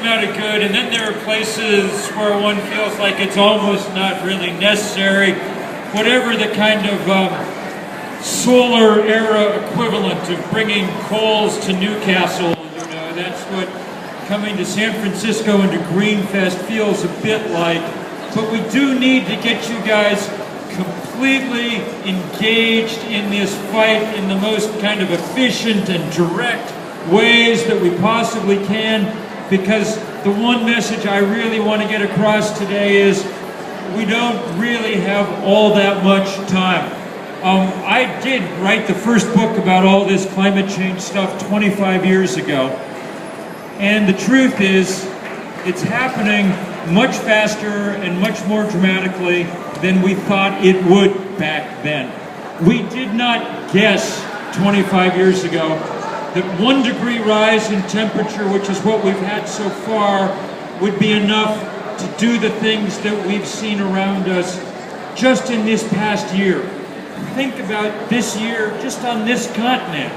amount of good, and then there are places where one feels like it's almost not really necessary. Whatever the kind of solar era equivalent of bringing coals to Newcastle, you know, that's what coming to San Francisco and to Greenfest feels a bit like. But we do need to get you guys completely engaged in this fight in the most kind of efficient and direct ways that we possibly can, because the one message I really want to get across today is we don't really have all that much time. I did write the first book about all this climate change stuff 25 years ago, and the truth is it's happening much faster and much more dramatically than we thought it would back then. We did not guess 25 years ago that 1 degree rise in temperature, which is what we've had so far, would be enough to do the things that we've seen around us just in this past year. Think about this year just on this continent.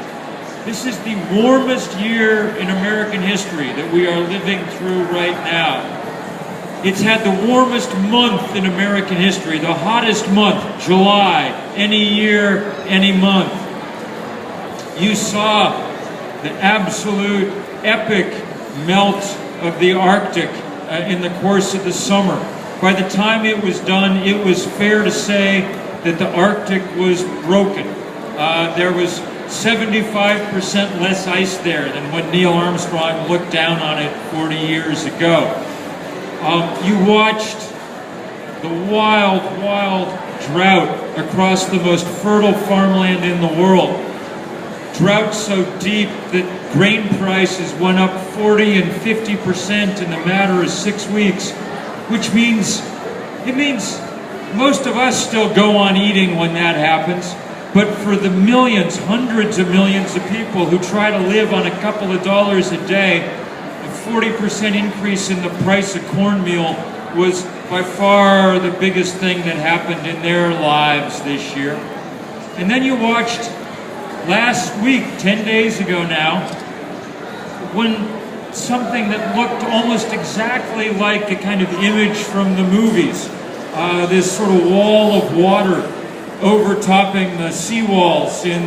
This is the warmest year in American history that we are living through right now. It's had the warmest month in American history, the hottest month, July, any year, any month. You saw the absolute epic melt of the Arctic in the course of the summer. By the time it was done, it was fair to say that the Arctic was broken. There was 75% less ice there than when Neil Armstrong looked down on it 40 years ago. You watched the wild, wild drought across the most fertile farmland in the world. Drought so deep that grain prices went up 40 and 50% in a matter of 6 weeks, which means, it means most of us still go on eating when that happens. But for the millions, hundreds of millions of people who try to live on a couple of dollars a day, a 40% increase in the price of cornmeal was by far the biggest thing that happened in their lives this year. And then you watched last week, 10 days ago now, when something that looked almost exactly like a kind of image from the movies, this sort of wall of water overtopping the seawalls in,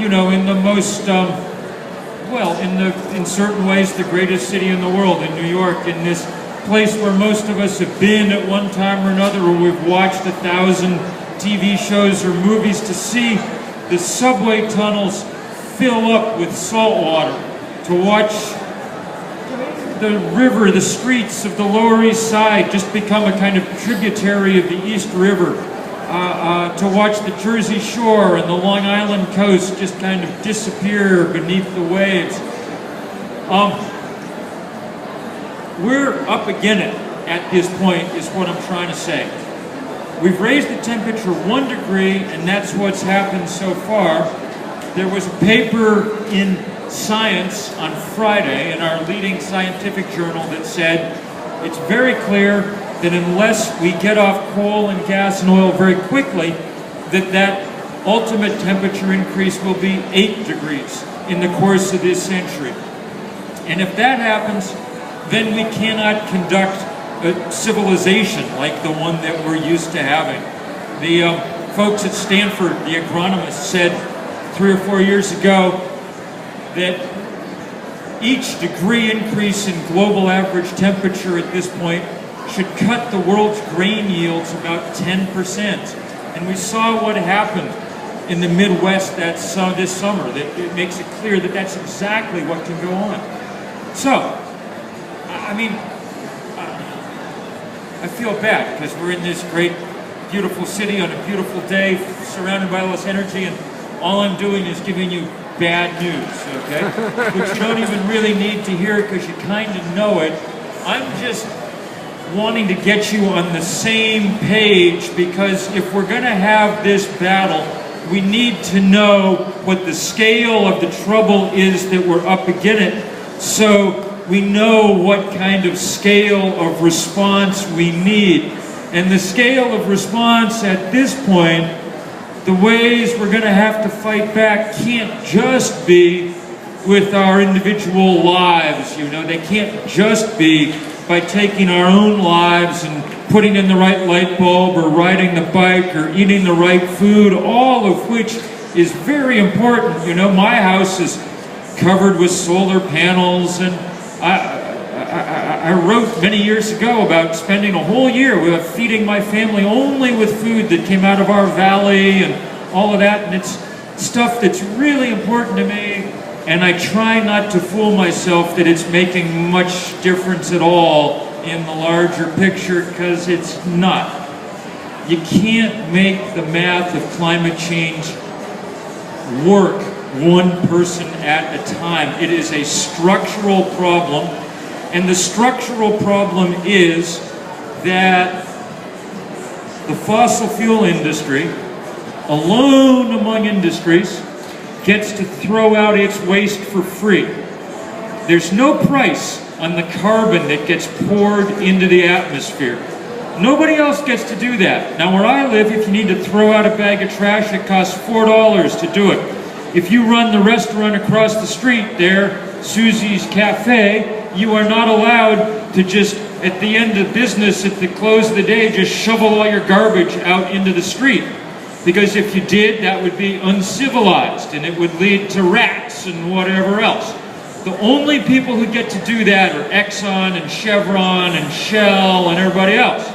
you know, in the most, well, in certain ways, the greatest city in the world, in New York, in this place where most of us have been at one time or another, where we've watched 1,000 TV shows or movies, to see the subway tunnels fill up with salt water, to watch the river, the streets of the Lower East Side just become a kind of tributary of the East River, to watch the Jersey Shore and the Long Island coast just kind of disappear beneath the waves. We're up against it at this point, is what I'm trying to say. We've raised the temperature 1 degree, and that's what's happened so far. There was a paper in Science on Friday, in our leading scientific journal, that said it's very clear that unless we get off coal and gas and oil very quickly, that ultimate temperature increase will be 8 degrees in the course of this century. And if that happens, then we cannot conduct a civilization like the one that we're used to having. The folks at Stanford, the agronomists, said 3 or 4 years ago that each degree increase in global average temperature at this point should cut the world's grain yields about 10%. And we saw what happened in the Midwest this summer. That it makes it clear that that's exactly what can go on. So, I mean, I feel bad because we're in this great, beautiful city on a beautiful day, surrounded by all this energy, and all I'm doing is giving you bad news, okay? Which you don't even really need to hear because you kind of know it. I'm just wanting to get you on the same page, because if we're going to have this battle, we need to know what the scale of the trouble is that we're up against, so we know what kind of scale of response we need. And the scale of response at this point, the ways we're going to have to fight back, can't just be with our individual lives. You know, they can't just be by taking our own lives and putting in the right light bulb or riding the bike or eating the right food, all of which is very important. You know, my house is covered with solar panels, and I wrote many years ago about spending a whole year with feeding my family only with food that came out of our valley and all of that, and it's stuff that's really important to me, and I try not to fool myself that it's making much difference at all in the larger picture, because it's not. You can't make the math of climate change work one person at a time. It is a structural problem, and the structural problem is that the fossil fuel industry, alone among industries, gets to throw out its waste for free. There's no price on the carbon that gets poured into the atmosphere. Nobody else gets to do that. Now, where I live, if you need to throw out a bag of trash, it costs $4 to do it. If you run the restaurant across the street there, Susie's Cafe, you are not allowed to just, at the end of business, at the close of the day, just shovel all your garbage out into the street. Because if you did, that would be uncivilized, and it would lead to rats and whatever else. The only people who get to do that are Exxon and Chevron and Shell and everybody else.